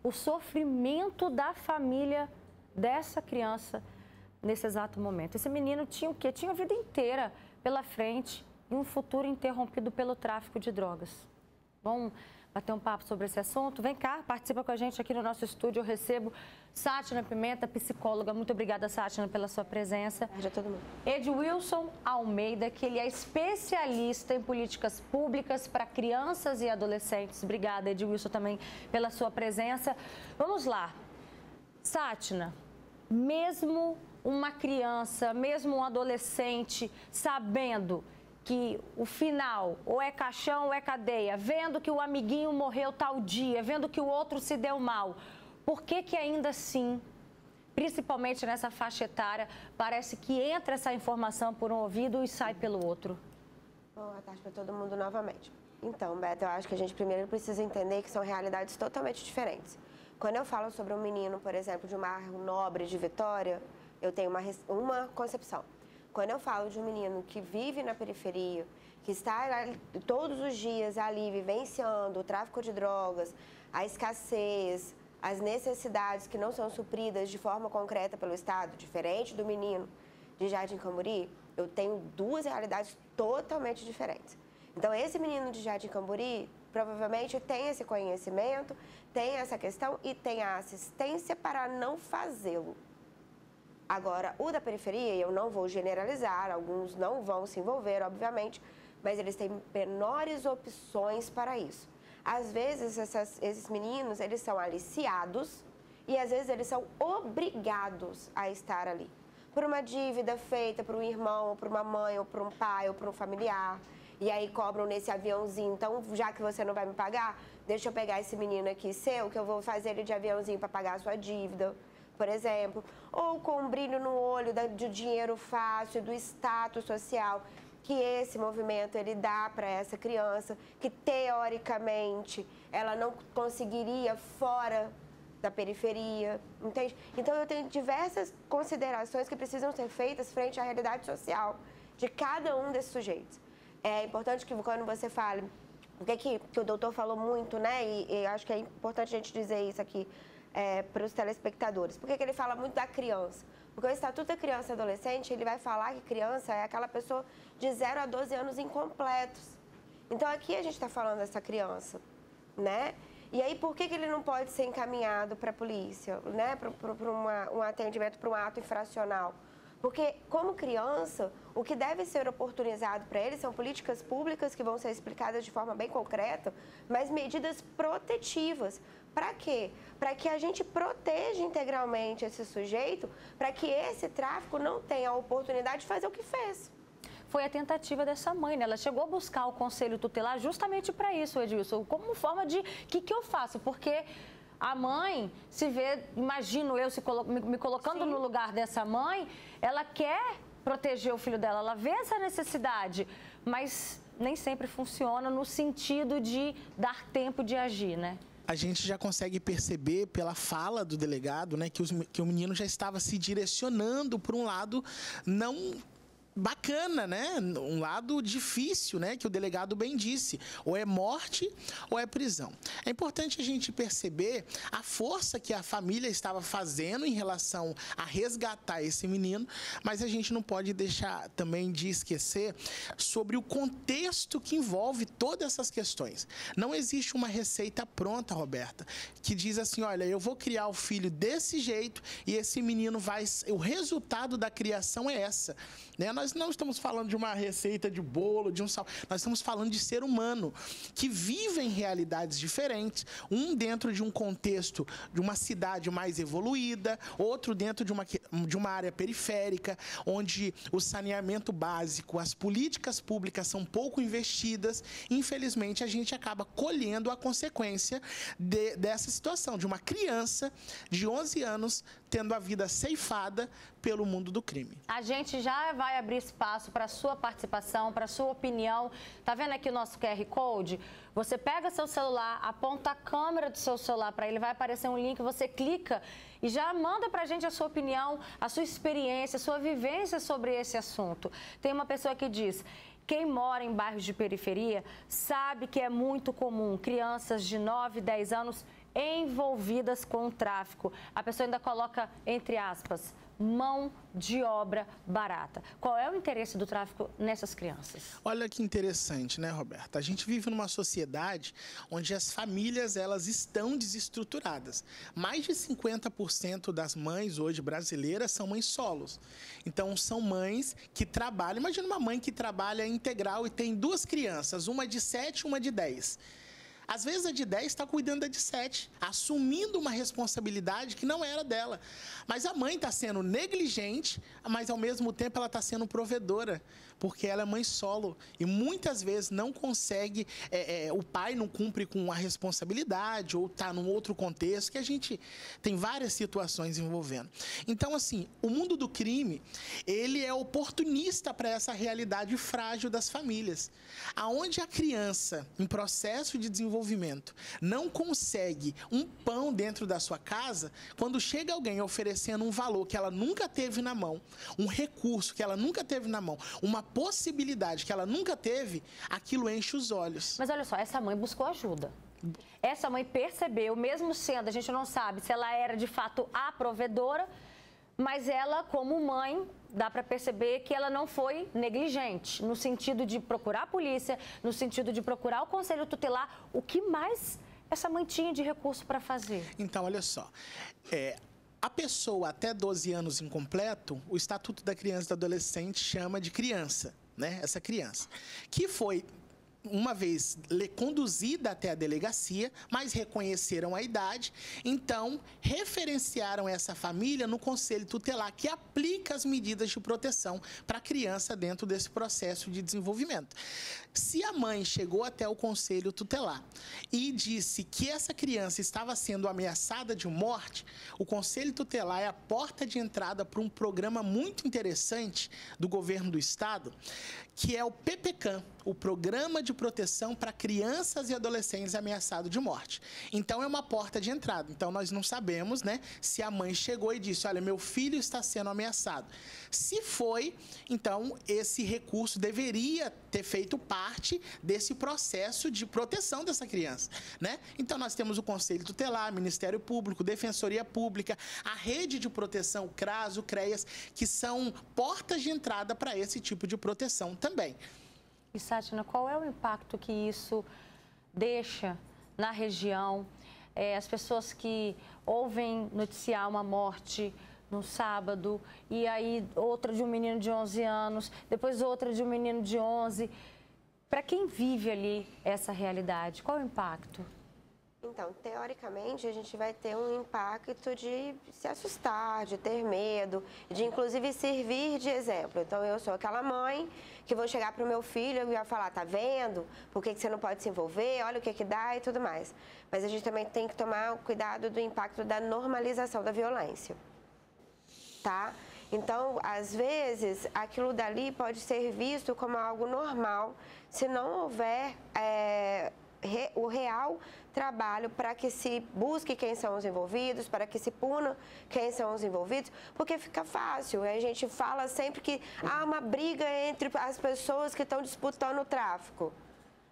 o sofrimento da família dessa criança nesse exato momento. Esse menino tinha o quê? Tinha a vida inteira pela frente e um futuro interrompido pelo tráfico de drogas. Vamos bater um papo sobre esse assunto? Vem cá, participa com a gente aqui no nosso estúdio. Eu recebo Sátina Pimenta, psicóloga. Muito obrigada, Sátina, pela sua presença. Já todo mundo. Edwilson Almeida, que ele é especialista em políticas públicas para crianças e adolescentes. Obrigada, Edwilson, também pela sua presença. Vamos lá. Sátina, mesmo uma criança, mesmo um adolescente, sabendo que o final ou é caixão ou é cadeia, vendo que o amiguinho morreu tal dia, vendo que o outro se deu mal, por que ainda assim, principalmente nessa faixa etária, parece que entra essa informação por um ouvido e sai pelo outro? Boa tarde para todo mundo novamente. Então, Beto, eu acho que a gente primeiro precisa entender que são realidades totalmente diferentes. Quando eu falo sobre um menino, por exemplo, de um bairro nobre de Vitória, eu tenho uma concepção. Quando eu falo de um menino que vive na periferia, que está todos os dias ali vivenciando o tráfico de drogas, a escassez, as necessidades que não são supridas de forma concreta pelo Estado, diferente do menino de Jardim Camburi, eu tenho duas realidades totalmente diferentes. Então, esse menino de Jardim Camburi provavelmente tem esse conhecimento, tem essa questão e tem a assistência para não fazê-lo. Agora, o da periferia, eu não vou generalizar, alguns não vão se envolver, obviamente, mas eles têm menores opções para isso. Às vezes, esses meninos, eles são aliciados e às vezes eles são obrigados a estar ali. Por uma dívida feita por um irmão, ou por uma mãe, ou por um pai, ou por um familiar. E aí cobram nesse aviãozinho, então já que você não vai me pagar, deixa eu pegar esse menino aqui seu, que eu vou fazer ele de aviãozinho para pagar a sua dívida, por exemplo, ou com um brilho no olho do dinheiro fácil, do status social que esse movimento ele dá para essa criança, que teoricamente ela não conseguiria fora da periferia, entende? Então eu tenho diversas considerações que precisam ser feitas frente à realidade social de cada um desses sujeitos. É importante que quando você fale, o que o doutor falou muito, né, e acho que é importante a gente dizer isso aqui, para os telespectadores. Por que ele fala muito da criança? Porque o Estatuto da Criança e Adolescente, ele vai falar que criança é aquela pessoa de 0 a 12 anos incompletos. Então, aqui a gente está falando dessa criança, né? E aí, por que ele não pode ser encaminhado para a polícia, né? Para um atendimento, para um ato infracional? Porque, como criança, o que deve ser oportunizado para ele são políticas públicas que vão ser explicadas de forma bem concreta, mas medidas protetivas. Para quê? Para que a gente proteja integralmente esse sujeito, para que esse tráfico não tenha a oportunidade de fazer o que fez. Foi a tentativa dessa mãe, né? Ela chegou a buscar o conselho tutelar justamente para isso, Edwilson, como forma de, o que eu faço? Porque a mãe se vê, imagino eu me colocando no lugar dessa mãe, ela quer proteger o filho dela, ela vê essa necessidade, mas nem sempre funciona no sentido de dar tempo de agir, né? A gente já consegue perceber pela fala do delegado, né, que o menino já estava se direcionando para um lado não bacana, né? Um lado difícil, né? Que o delegado bem disse. Ou é morte ou é prisão. É importante a gente perceber a força que a família estava fazendo em relação a resgatar esse menino, mas a gente não pode deixar também de esquecer sobre o contexto que envolve todas essas questões. Não existe uma receita pronta, Roberta, que diz assim, olha, eu vou criar o filho desse jeito e esse menino vai... O resultado da criação é essa, né? Nós não estamos falando de uma receita de bolo, de um sal. Nós estamos falando de ser humano que vive em realidades diferentes, um dentro de um contexto de uma cidade mais evoluída, outro dentro de uma área periférica, onde o saneamento básico, as políticas públicas são pouco investidas. Infelizmente, a gente acaba colhendo a consequência dessa situação, de uma criança de 11 anos tendo a vida ceifada pelo mundo do crime. A gente já vai abrir espaço para a sua participação, para a sua opinião. Tá vendo aqui o nosso QR Code? Você pega seu celular, aponta a câmera do seu celular para ele, vai aparecer um link, você clica e já manda para a gente a sua opinião, a sua experiência, a sua vivência sobre esse assunto. Tem uma pessoa que diz... Quem mora em bairros de periferia sabe que é muito comum crianças de 9, 10 anos envolvidas com o tráfico. A pessoa ainda coloca, entre aspas, mão de obra barata. Qual é o interesse do tráfico nessas crianças? Olha que interessante, né, Roberta? A gente vive numa sociedade onde as famílias, elas estão desestruturadas. Mais de 50% das mães hoje brasileiras são mães solos. Então, são mães que trabalham. Imagina uma mãe que trabalha integral e tem 2 crianças, uma de 7 e uma de 10. Às vezes a de 10 está cuidando da de 7, assumindo uma responsabilidade que não era dela. Mas a mãe está sendo negligente, mas ao mesmo tempo ela está sendo provedora, porque ela é mãe solo. E muitas vezes não consegue, o pai não cumpre com a responsabilidade, ou está num outro contexto, que a gente tem várias situações envolvendo. Então, assim, o mundo do crime, ele é oportunista para essa realidade frágil das famílias. Aonde a criança, em processo de desenvolvimento, não consegue um pão dentro da sua casa, quando chega alguém oferecendo um valor que ela nunca teve na mão, um recurso que ela nunca teve na mão, uma possibilidade que ela nunca teve, aquilo enche os olhos. Mas olha só, essa mãe buscou ajuda. Essa mãe percebeu, mesmo sendo, a gente não sabe se ela era de fato a provedora, mas ela, como mãe, dá para perceber que ela não foi negligente, no sentido de procurar a polícia, no sentido de procurar o conselho tutelar. O que mais essa mãe tinha de recurso para fazer? Então, olha só, a pessoa até 12 anos incompleto, o Estatuto da Criança e do Adolescente chama de criança, né? Essa criança, que foi uma vez conduzida até a delegacia, mas reconheceram a idade, então referenciaram essa família no Conselho Tutelar, que aplica as medidas de proteção para a criança dentro desse processo de desenvolvimento. Se a mãe chegou até o Conselho Tutelar e disse que essa criança estava sendo ameaçada de morte, o Conselho Tutelar é a porta de entrada para um programa muito interessante do governo do estado, que é o PPCAM, o Programa de Proteção para Crianças e Adolescentes Ameaçados de Morte. Então, é uma porta de entrada. Então, nós não sabemos, né, se a mãe chegou e disse, olha, meu filho está sendo ameaçado. Se foi, então, esse recurso deveria ter feito parte desse processo de proteção dessa criança, né? Então, nós temos o Conselho Tutelar, Ministério Público, Defensoria Pública, a Rede de Proteção, o CRAS, o CREAS, que são portas de entrada para esse tipo de proteção também. E, Sátina, qual é o impacto que isso deixa na região? As pessoas que ouvem noticiar uma morte no sábado, e aí outra de um menino de 11 anos, depois outra de um menino de 11. Para quem vive ali essa realidade, qual é o impacto? Então, teoricamente, a gente vai ter um impacto de se assustar, de ter medo, de inclusive servir de exemplo. Então, eu sou aquela mãe que vou chegar para o meu filho e vai falar, tá vendo? Por que você não pode se envolver? Olha o que dá e tudo mais. Mas a gente também tem que tomar cuidado do impacto da normalização da violência, tá? Então, às vezes, aquilo dali pode ser visto como algo normal, se não houver o real trabalho para que se busque quem são os envolvidos, para que se puna quem são os envolvidos, porque fica fácil. A gente fala sempre que há uma briga entre as pessoas que estão disputando o tráfico.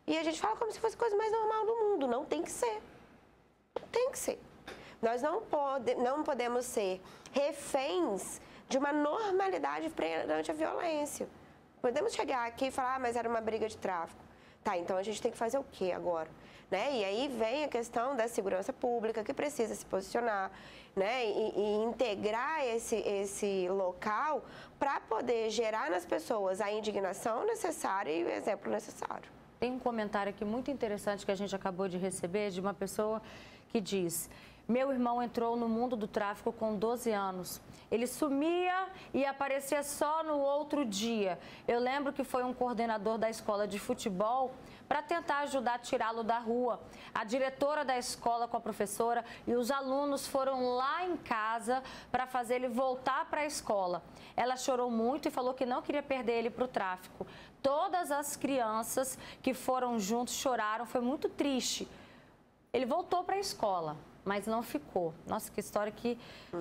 E a gente fala como se fosse a coisa mais normal do mundo. Não tem que ser. Não tem que ser. Nós não podemos ser reféns de uma normalidade perante a violência. Podemos chegar aqui e falar, mas era uma briga de tráfico. Tá, então a gente tem que fazer o quê agora? Né? E aí vem a questão da segurança pública, que precisa se posicionar, né? e integrar esse local para poder gerar nas pessoas a indignação necessária e o exemplo necessário. Tem um comentário aqui muito interessante que a gente acabou de receber de uma pessoa que diz: meu irmão entrou no mundo do tráfico com 12 anos. Ele sumia e aparecia só no outro dia. Eu lembro que foi um coordenador da escola de futebol para tentar ajudar a tirá-lo da rua. A diretora da escola com a professora e os alunos foram lá em casa para fazer ele voltar para a escola. Ela chorou muito e falou que não queria perder ele para o tráfico. Todas as crianças que foram juntos choraram, foi muito triste. Ele voltou para a escola, mas não ficou. Nossa, que história que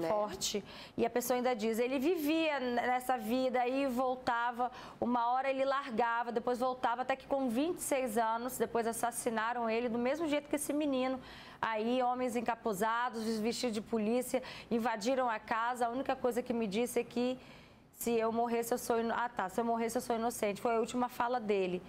forte. E a pessoa ainda diz, ele vivia nessa vida aí, voltava, uma hora ele largava, depois voltava, até que com 26 anos, depois assassinaram ele do mesmo jeito que esse menino. Aí, homens encapuzados, vestidos de polícia, invadiram a casa. A única coisa que me disse é que se eu morresse, eu sou se eu morresse, eu sou inocente. Foi a última fala dele.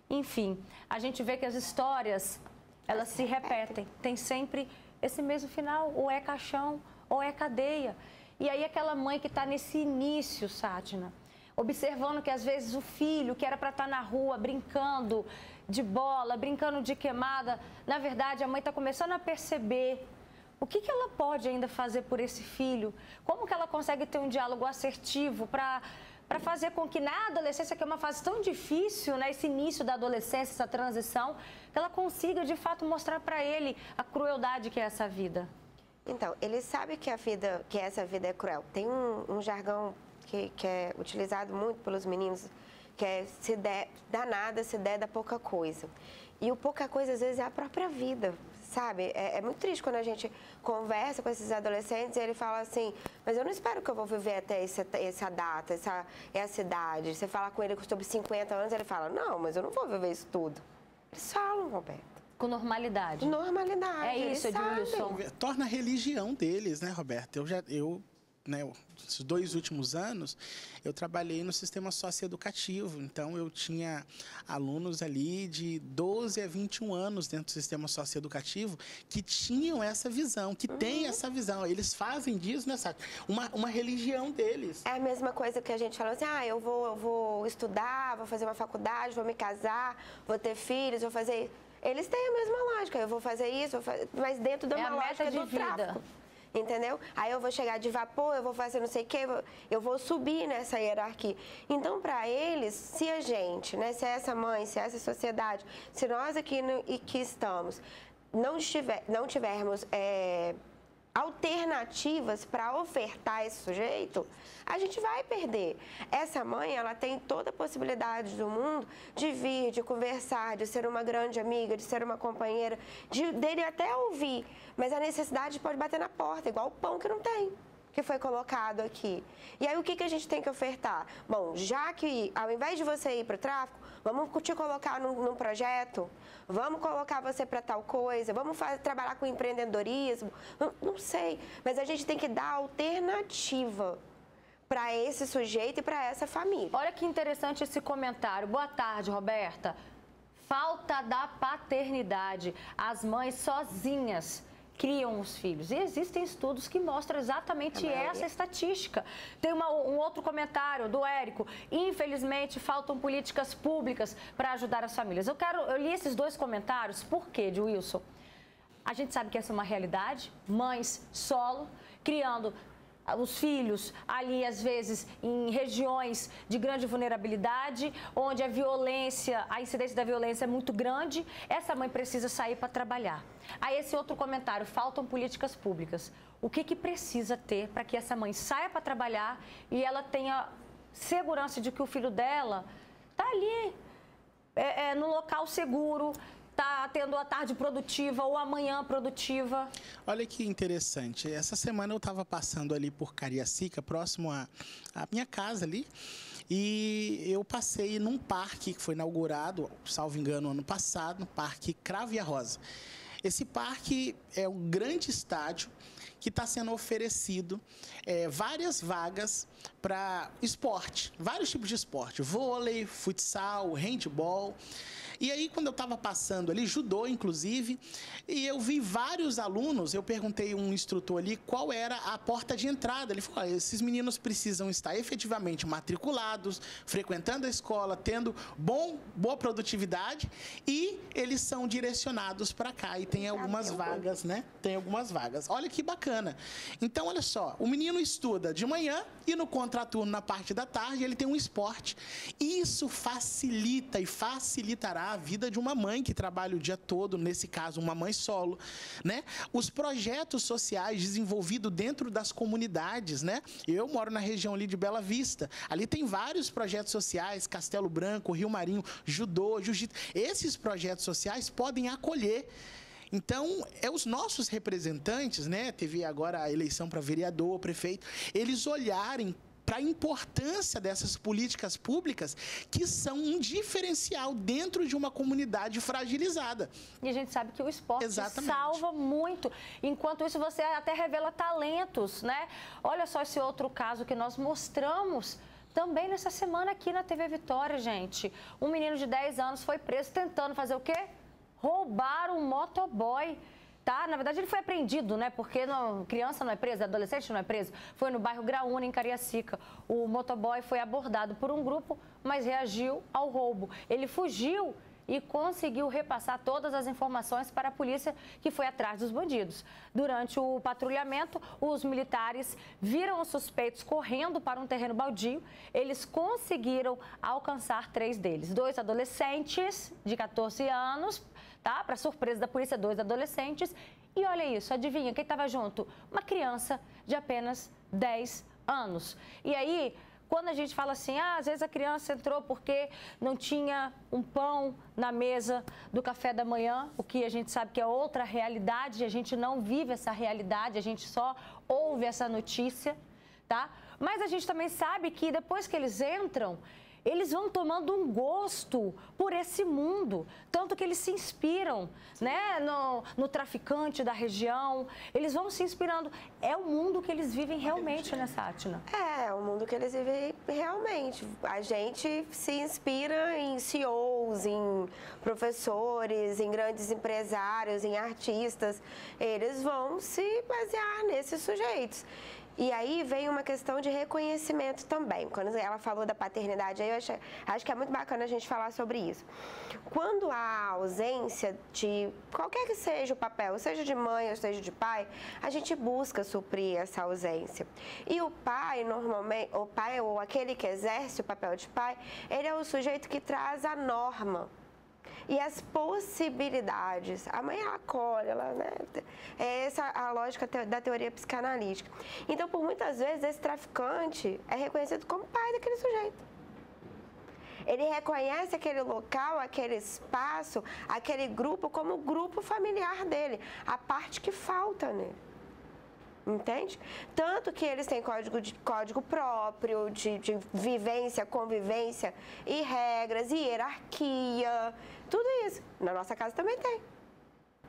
Enfim, a gente vê que as histórias, elas se repetem. Tem sempre esse mesmo final, ou é caixão, ou é cadeia. E aí aquela mãe que está nesse início, Sátina, observando que às vezes o filho, que era para estar na rua brincando de bola, brincando de queimada, na verdade a mãe está começando a perceber o que ela pode ainda fazer por esse filho, como que ela consegue ter um diálogo assertivo para fazer com que na adolescência, que é uma fase tão difícil, né, esse início da adolescência, essa transição, que ela consiga de fato mostrar para ele a crueldade que é essa vida. Então, ele sabe que essa vida é cruel. Tem um jargão que é utilizado muito pelos meninos, que é se der, dá nada, se der, dá pouca coisa. E o pouca coisa, às vezes, é a própria vida, sabe? É muito triste quando a gente conversa com esses adolescentes e ele fala assim, mas eu não espero que eu vou viver até essa data, essa idade. Você fala com ele sobre 50 anos, ele fala, não, mas eu não vou viver isso tudo. Eles falam, Roberto. Com normalidade. Normalidade. É isso, Edilson. Torna a religião deles, né, Roberto? Esses 2 últimos anos, eu trabalhei no sistema socioeducativo, então eu tinha alunos ali de 12 a 21 anos dentro do sistema socioeducativo que tinham essa visão, que têm essa visão. Eles fazem disso, né, Sátia? Uma religião deles. É a mesma coisa que a gente falou assim, eu vou estudar, vou fazer uma faculdade, vou me casar, vou ter filhos, vou fazer... Eles têm a mesma lógica, eu vou fazer isso, mas dentro de uma lógica do tráfico. Entendeu? Aí eu vou chegar de vapor, eu vou fazer não sei o quê, eu vou subir nessa hierarquia. Então, para eles, se a gente, né, se essa mãe, se essa sociedade, se nós aqui que estamos, não tivermos alternativas para ofertar esse sujeito, a gente vai perder. Essa mãe, ela tem toda a possibilidade do mundo de vir, de conversar, de ser uma grande amiga, de ser uma companheira, dele até ouvir, mas a necessidade pode bater na porta, igual o pão que não tem, que foi colocado aqui. E aí o que a gente tem que ofertar? Bom, já que ao invés de você ir para o tráfico, vamos te colocar num projeto, vamos colocar você para tal coisa, vamos trabalhar com empreendedorismo, não sei, mas a gente tem que dar alternativa para esse sujeito e para essa família. Olha que interessante esse comentário. Boa tarde, Roberta. Falta da paternidade. As mães sozinhas criam os filhos. E existem estudos que mostram exatamente essa estatística. Tem um outro comentário do Érico. Infelizmente, faltam políticas públicas para ajudar as famílias. Eu li esses 2 comentários. Por quê, Wilson? A gente sabe que essa é uma realidade. Mães solo, criando os filhos ali, às vezes, em regiões de grande vulnerabilidade, onde a incidência da violência é muito grande, essa mãe precisa sair para trabalhar. Aí esse outro comentário, faltam políticas públicas. O que precisa ter para que essa mãe saia para trabalhar e ela tenha segurança de que o filho dela está ali, no local seguro, está tendo a tarde produtiva ou a manhã produtiva? Olha que interessante. Essa semana eu estava passando ali por Cariacica, próximo à minha casa ali, e eu passei num parque que foi inaugurado, salvo engano, ano passado, no Parque Cravo e a Rosa. Esse parque é um grande estádio que está sendo oferecido várias vagas para esporte, vários tipos de esporte, vôlei, futsal, handball. E aí, quando eu estava passando ali, judô, inclusive, e eu vi vários alunos, eu perguntei a um instrutor ali qual era a porta de entrada. Ele falou, esses meninos precisam estar efetivamente matriculados, frequentando a escola, tendo boa produtividade, e eles são direcionados para cá. E tem algumas vagas, né? Tem algumas vagas. Olha que bacana. Então, olha só, o menino estuda de manhã e no contraturno, na parte da tarde, ele tem um esporte. Isso facilita e facilitará a vida de uma mãe que trabalha o dia todo, nesse caso, uma mãe solo, né? Os projetos sociais desenvolvidos dentro das comunidades, né? Eu moro na região ali de Bela Vista. Ali tem vários projetos sociais, Castelo Branco, Rio Marinho, judô, jiu-jitsu. Esses projetos sociais podem acolher Então, os nossos representantes, né? Teve agora a eleição para vereador, prefeito, eles olharem para a importância dessas políticas públicas que são um diferencial dentro de uma comunidade fragilizada. E a gente sabe que o esporte Exatamente. salva muito. Enquanto isso, você até revela talentos, né? Olha só esse outro caso que nós mostramos também nessa semana aqui na TV Vitória, gente. Um menino de 10 anos foi preso tentando fazer o quê? Roubar um motoboy. Tá? Na verdade, ele foi apreendido, né? Porque criança não é presa, adolescente não é preso. Foi no bairro Graúna, em Cariacica. O motoboy foi abordado por um grupo, mas reagiu ao roubo. Ele fugiu e conseguiu repassar todas as informações para a polícia, que foi atrás dos bandidos. Durante o patrulhamento, os militares viram os suspeitos correndo para um terreno baldio. Eles conseguiram alcançar 3 deles. 2 adolescentes de 14 anos, tá? Para surpresa da polícia, 2 adolescentes. E olha isso, adivinha quem estava junto? Uma criança de apenas 10 anos. E aí, quando a gente fala assim, às vezes a criança entrou porque não tinha um pão na mesa do café da manhã, o que a gente sabe que é outra realidade, a gente não vive essa realidade, a gente só ouve essa notícia, tá? Mas a gente também sabe que depois que eles entram, eles vão tomando um gosto por esse mundo, tanto que eles se inspiram, né, no traficante da região, eles vão se inspirando. É o mundo que eles vivem realmente, né, Sátina? É o mundo que eles vivem realmente. A gente se inspira em CEOs, em professores, em grandes empresários, em artistas. Eles vão se basear nesses sujeitos. E aí vem uma questão de reconhecimento também. Quando ela falou da paternidade, aí eu acho que é muito bacana a gente falar sobre isso. Quando há ausência de qualquer que seja o papel, seja de mãe ou seja de pai, a gente busca suprir essa ausência. E o pai, normalmente, o pai ou aquele que exerce o papel de pai, ele é o sujeito que traz a norma. E as possibilidades. A mãe, ela acolhe, né? É essa a lógica da teoria psicanalítica. Então, por muitas vezes, esse traficante é reconhecido como pai daquele sujeito. Ele reconhece aquele local, aquele espaço, aquele grupo como o grupo familiar dele, a parte que falta nele. Entende? Tanto que eles têm código próprio de vivência, convivência e regras e hierarquia, tudo isso. Na nossa casa também tem.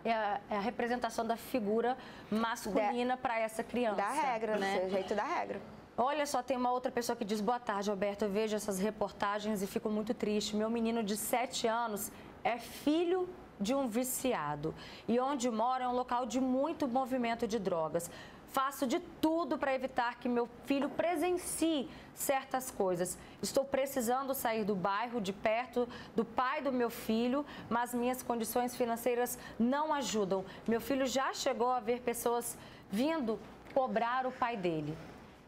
É a representação da figura masculina para essa criança. Da regra, né? O jeito da regra. Olha só, tem uma outra pessoa que diz: boa tarde, Alberto, eu vejo essas reportagens e fico muito triste. Meu menino de 7 anos é filho de um viciado e onde mora é um local de muito movimento de drogas. Faço de tudo para evitar que meu filho presencie certas coisas. Estou precisando sair do bairro, de perto do pai do meu filho, mas minhas condições financeiras não ajudam. Meu filho já chegou a ver pessoas vindo cobrar o pai dele.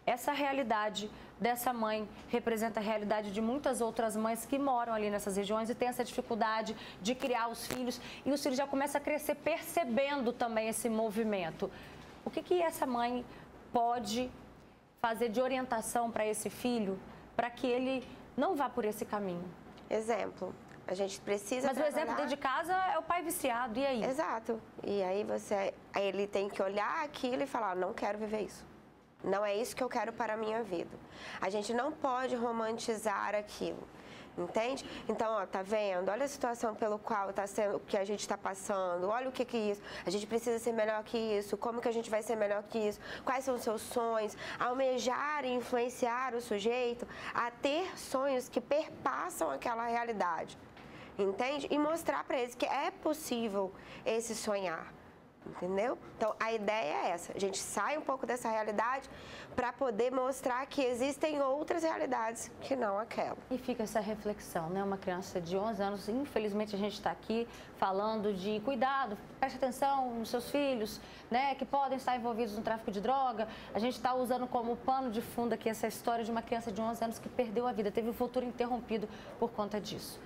Essa realidade dessa mãe representa a realidade de muitas outras mães que moram ali nessas regiões e têm essa dificuldade de criar os filhos. E os filhos já começam a crescer percebendo também esse movimento. O que essa mãe pode fazer de orientação para esse filho, para que ele não vá por esse caminho? Exemplo, a gente precisa Mas o exemplo dentro de casa é o pai viciado, e aí? Exato. E aí ele tem que olhar aquilo e falar: não quero viver isso. Não é isso que eu quero para a minha vida. A gente não pode romantizar aquilo. Entende? Então, ó, tá vendo? Olha a situação pelo qual tá sendo, que a gente está passando. Olha o que é isso. A gente precisa ser melhor que isso. Como que a gente vai ser melhor que isso? Quais são os seus sonhos? Almejar e influenciar o sujeito a ter sonhos que perpassam aquela realidade. Entende? E mostrar para eles que é possível esse sonhar. Entendeu? Então, a ideia é essa. A gente sai um pouco dessa realidade para poder mostrar que existem outras realidades que não aquela. E fica essa reflexão, né? Uma criança de 11 anos, infelizmente a gente está aqui falando de cuidado, preste atenção nos seus filhos, né? Que podem estar envolvidos no tráfico de droga. A gente está usando como pano de fundo aqui essa história de uma criança de 11 anos que perdeu a vida, teve o futuro interrompido por conta disso.